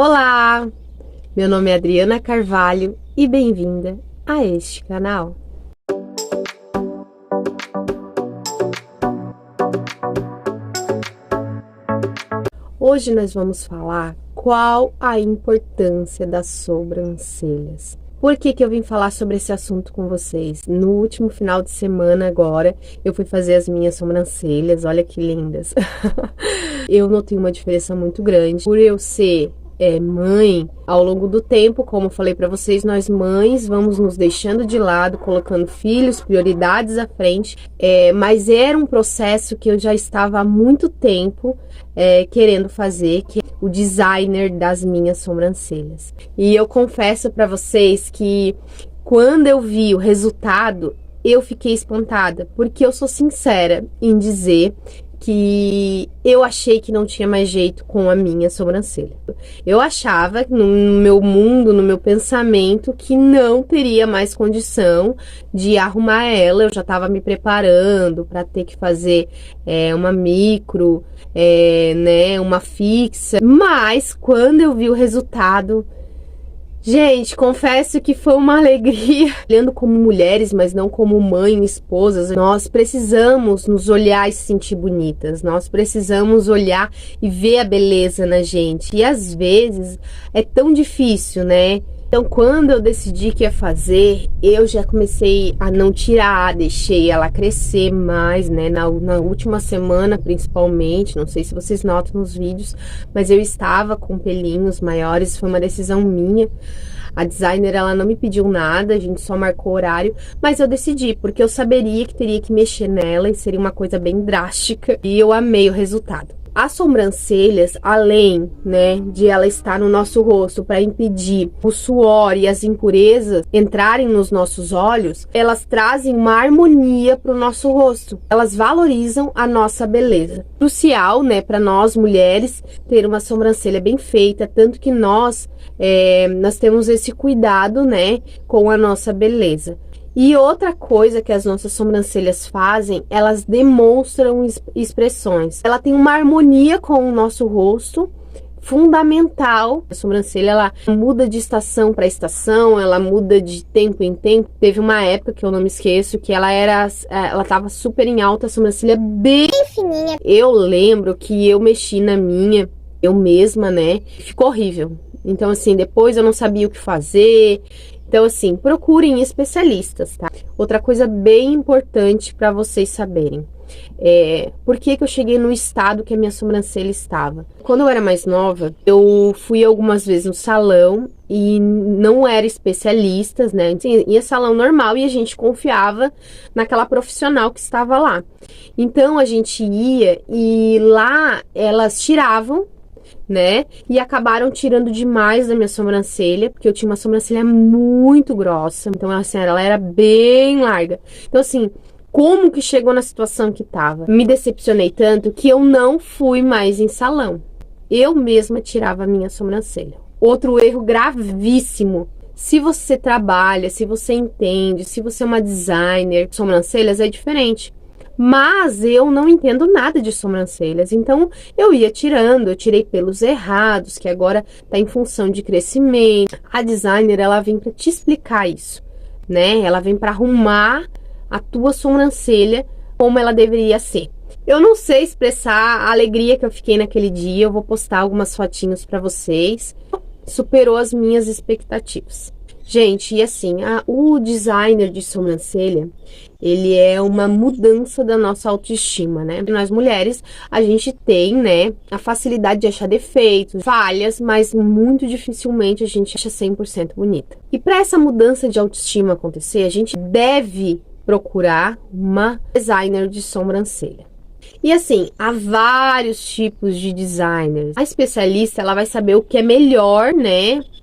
Olá, meu nome é Adriana Carvalho e bem-vinda a este canal. Hoje nós vamos falar qual a importância das sobrancelhas. Por que eu vim falar sobre esse assunto com vocês? No último final de semana agora, eu fui fazer as minhas sobrancelhas, olha que lindas. Eu notei uma diferença muito grande. Por eu ser mãe, ao longo do tempo, como eu falei para vocês, nós mães vamos nos deixando de lado, colocando filhos, prioridades à frente, mas era um processo que eu já estava há muito tempo querendo fazer, que é o designer das minhas sobrancelhas. E eu confesso para vocês que quando eu vi o resultado, eu fiquei espantada, porque eu sou sincera em dizer que eu achei que não tinha mais jeito com a minha sobrancelha. Eu achava, no meu mundo, no meu pensamento, que não teria mais condição de arrumar ela. Eu já estava me preparando para ter que fazer uma micro, uma fixa. Mas quando eu vi o resultado, gente, confesso que foi uma alegria. Olhando como mulheres, mas não como mãe e esposas, nós precisamos nos olhar e se sentir bonitas. Nós precisamos olhar e ver a beleza na gente. E às vezes é tão difícil, né? Então, quando eu decidi que ia fazer, eu já comecei a não tirar, deixei ela crescer mais, né? Na última semana, principalmente, não sei se vocês notam nos vídeos, mas eu estava com pelinhos maiores, foi uma decisão minha. A designer, ela não me pediu nada, a gente só marcou horário, mas eu decidi, porque eu saberia que teria que mexer nela e seria uma coisa bem drástica, e eu amei o resultado. As sobrancelhas, além, de ela estar no nosso rosto para impedir o suor e as impurezas entrarem nos nossos olhos, elas trazem uma harmonia para o nosso rosto. Elas valorizam a nossa beleza. Crucial, para nós mulheres ter uma sobrancelha bem feita, tanto que nós temos esse cuidado, com a nossa beleza. E outra coisa que as nossas sobrancelhas fazem, elas demonstram expressões. Ela tem uma harmonia com o nosso rosto, fundamental. A sobrancelha, ela muda de estação para estação, ela muda de tempo em tempo. Teve uma época que eu não me esqueço, que ela tava super em alta, a sobrancelha bem fininha. Eu lembro que eu mexi na minha, eu mesma, ficou horrível. Então, assim, depois eu não sabia o que fazer. Então, assim, procurem especialistas, tá? Outra coisa bem importante para vocês saberem. Por que eu cheguei no estado que a minha sobrancelha estava? Quando eu era mais nova, eu fui algumas vezes no salão e não era especialistas, Assim, ia salão normal e a gente confiava naquela profissional que estava lá. Então, a gente ia e lá elas tiravam, e acabaram tirando demais da minha sobrancelha, porque eu tinha uma sobrancelha muito grossa, então assim, ela era bem larga. Então assim, como que chegou na situação que tava? Me decepcionei tanto que eu não fui mais em salão. Eu mesma tirava a minha sobrancelha. Outro erro gravíssimo. Se você trabalha, se você entende, se você é uma designer, sobrancelhas é diferente. Mas eu não entendo nada de sobrancelhas, então eu ia tirando, eu tirei pelos errados, que agora tá em função de crescimento. A designer, ela vem para te explicar isso, Ela vem para arrumar a tua sobrancelha como ela deveria ser. Eu não sei expressar a alegria que eu fiquei naquele dia, eu vou postar algumas fotinhos para vocês. Superou as minhas expectativas. Gente, e assim, o designer de sobrancelha, ele é uma mudança da nossa autoestima, Nós mulheres, a gente tem, a facilidade de achar defeitos, falhas, mas muito dificilmente a gente acha 100% bonita. E para essa mudança de autoestima acontecer, a gente deve procurar uma designer de sobrancelha. E assim, há vários tipos de designers. A especialista, ela vai saber o que é melhor,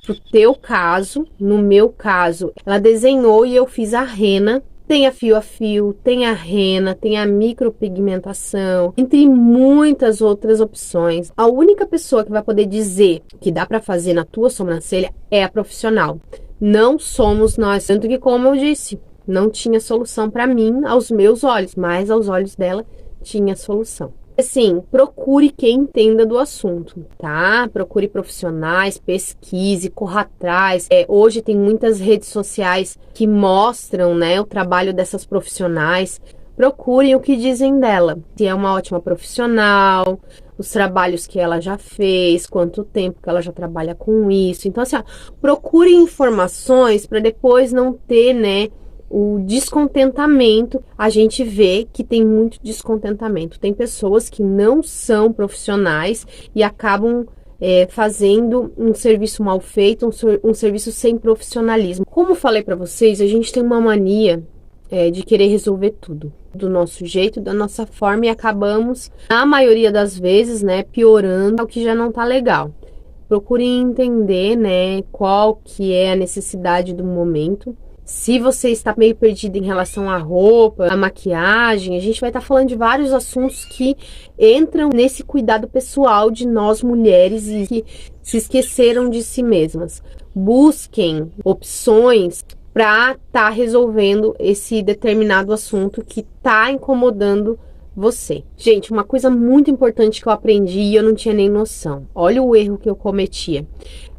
pro teu caso. No meu caso, ela desenhou e eu fiz a rena. Tem a fio, tem a rena, tem a micropigmentação, entre muitas outras opções. A única pessoa que vai poder dizer que dá para fazer na tua sobrancelha é a profissional. Não somos nós. Tanto que, como eu disse, não tinha solução para mim, aos meus olhos, mas aos olhos dela tinha solução. Assim, procure quem entenda do assunto, tá? Procure profissionais, pesquise, corra atrás. Hoje tem muitas redes sociais que mostram, né, o trabalho dessas profissionais. Procurem o que dizem dela. Se é uma ótima profissional, os trabalhos que ela já fez, quanto tempo que ela já trabalha com isso. Então, assim, ó, procure informações para depois não ter, né, o descontentamento. A gente vê que tem muito descontentamento. Tem pessoas que não são profissionais e acabam fazendo um serviço mal feito, um serviço sem profissionalismo. Como falei para vocês, a gente tem uma mania de querer resolver tudo do nosso jeito, da nossa forma, e acabamos, na maioria das vezes, né, piorando o que já não tá legal. Procure entender, né, qual que é a necessidade do momento. Se você está meio perdido em relação à roupa, à maquiagem, a gente vai estar falando de vários assuntos que entram nesse cuidado pessoal de nós mulheres e que se esqueceram de si mesmas. Busquem opções para estar resolvendo esse determinado assunto que está incomodando você. Gente, uma coisa muito importante que eu aprendi e eu não tinha nem noção. Olha o erro que eu cometia.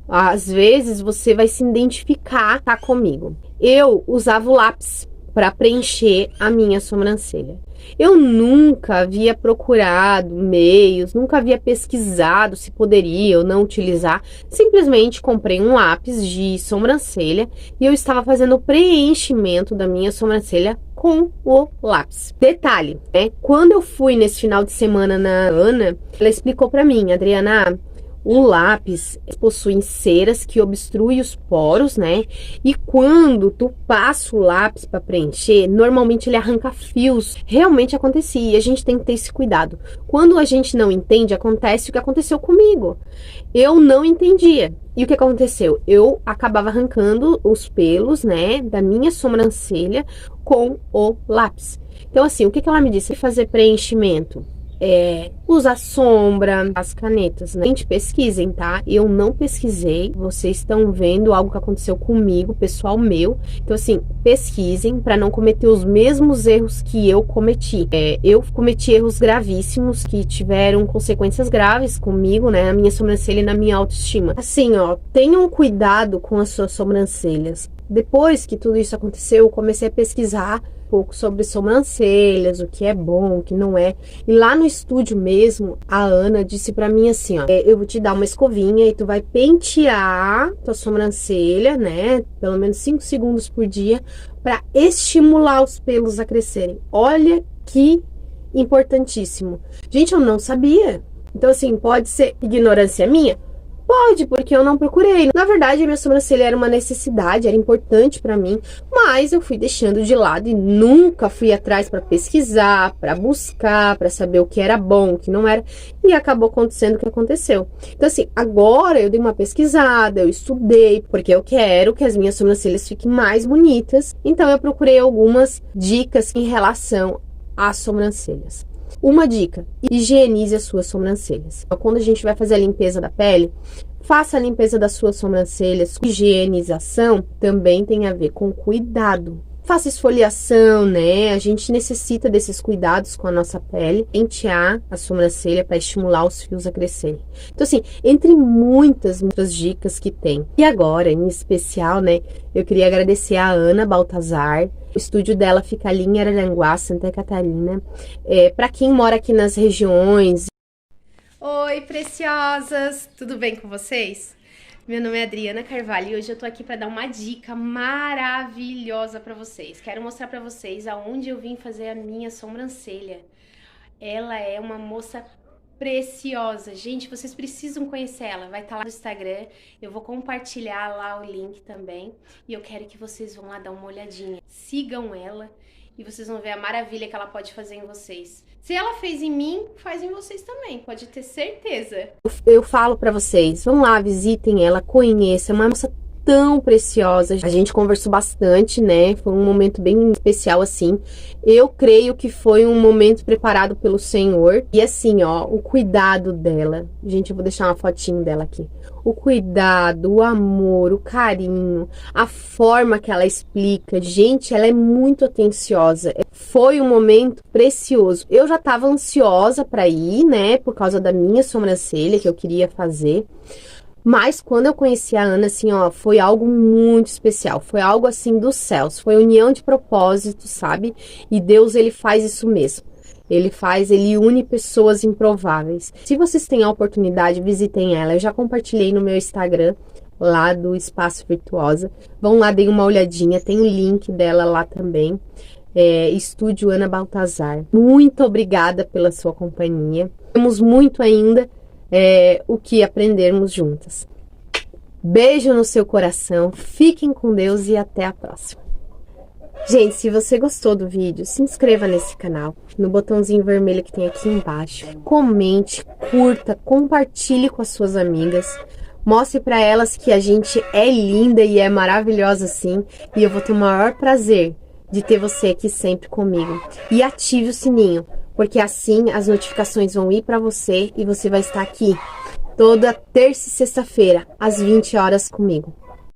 Às vezes você vai se identificar, tá, comigo. Eu usava o lápis para preencher a minha sobrancelha. Eu nunca havia procurado meios, nunca havia pesquisado se poderia ou não utilizar. Simplesmente comprei um lápis de sobrancelha e eu estava fazendo o preenchimento da minha sobrancelha com o lápis. Detalhe, né? Quando eu fui nesse final de semana na Ana, ela explicou para mim, Adriana, o lápis possui ceras que obstruem os poros, né? E quando tu passa o lápis para preencher, normalmente ele arranca fios. Realmente acontecia e a gente tem que ter esse cuidado. Quando a gente não entende, acontece o que aconteceu comigo. Eu não entendia. E o que aconteceu? Eu acabava arrancando os pelos, né, da minha sobrancelha com o lápis. Então, assim, o que ela me disse? Fazer preenchimento. Usar sombra, as canetas, né? Gente, pesquisem, tá? Eu não pesquisei, vocês estão vendo algo que aconteceu comigo, pessoal meu. Então, assim, pesquisem para não cometer os mesmos erros que eu cometi. Eu cometi erros gravíssimos que tiveram consequências graves comigo, né? Na minha sobrancelha e na minha autoestima. Assim, ó, tenham cuidado com as suas sobrancelhas. Depois que tudo isso aconteceu, eu comecei a pesquisar um pouco sobre sobrancelhas, o que é bom, o que não é. E lá no estúdio mesmo, a Ana disse pra mim assim, ó, eu vou te dar uma escovinha e tu vai pentear tua sobrancelha, né, pelo menos 5 segundos por dia, pra estimular os pelos a crescerem. Olha que importantíssimo. Gente, eu não sabia. Então, assim, pode ser ignorância minha? Pode, porque eu não procurei. Na verdade, a minha sobrancelha era uma necessidade, era importante pra mim, mas eu fui deixando de lado e nunca fui atrás pra pesquisar, pra buscar, pra saber o que era bom, o que não era, e acabou acontecendo o que aconteceu. Então, assim, agora eu dei uma pesquisada, eu estudei, porque eu quero que as minhas sobrancelhas fiquem mais bonitas, então eu procurei algumas dicas em relação às sobrancelhas. Uma dica, higienize as suas sobrancelhas. Quando a gente vai fazer a limpeza da pele, faça a limpeza das suas sobrancelhas. Higienização também tem a ver com cuidado. Faça esfoliação, né? A gente necessita desses cuidados com a nossa pele. Pentear a sobrancelha para estimular os fios a crescerem. Então, assim, entre muitas dicas que tem. E agora, em especial, né? Eu queria agradecer a Ana Baltazar. O estúdio dela fica ali em Araranguá, Santa Catarina. Para quem mora aqui nas regiões. Oi, preciosas! Tudo bem com vocês? Meu nome é Adriana Carvalho e hoje eu tô aqui para dar uma dica maravilhosa para vocês. Quero mostrar para vocês aonde eu vim fazer a minha sobrancelha. Ela é uma moça preciosa. Gente, vocês precisam conhecer ela. Vai estar lá no Instagram. Eu vou compartilhar lá o link também. E eu quero que vocês vão lá dar uma olhadinha. Sigam ela e vocês vão ver a maravilha que ela pode fazer em vocês. Se ela fez em mim, faz em vocês também, pode ter certeza. Eu falo pra vocês, vão lá, visitem ela, conheçam, é uma moça tão preciosa. A gente conversou bastante, né? Foi um momento bem especial, assim. Eu creio que foi um momento preparado pelo Senhor. E assim, ó, o cuidado dela. Gente, eu vou deixar uma fotinho dela aqui. o cuidado, o amor, o carinho, a forma que ela explica. Gente, ela é muito atenciosa. Foi um momento precioso. Eu já estava ansiosa para ir, né, por causa da minha sobrancelha que eu queria fazer. Mas quando eu conheci a Ana, assim, ó, foi algo muito especial. Foi algo, assim, dos céus. Foi união de propósitos, sabe? E Deus, ele faz isso mesmo. Ele une pessoas improváveis. Se vocês têm a oportunidade, visitem ela. Eu já compartilhei no meu Instagram, lá do Espaço Virtuosa. Vão lá, deem uma olhadinha. Tem o link dela lá também. Estúdio Ana Baltazar. Muito obrigada pela sua companhia. Temos muito ainda o que aprendermos juntas. Beijo no seu coração, fiquem com Deus e até a próxima. Gente, se você gostou do vídeo, se inscreva nesse canal, no botãozinho vermelho que tem aqui embaixo. Comente, curta, compartilhe com as suas amigas. Mostre para elas que a gente é linda e é maravilhosa sim. E eu vou ter o maior prazer de ter você aqui sempre comigo. E ative o sininho, porque assim as notificações vão ir para você e você vai estar aqui toda terça e sexta-feira, às 20 horas comigo.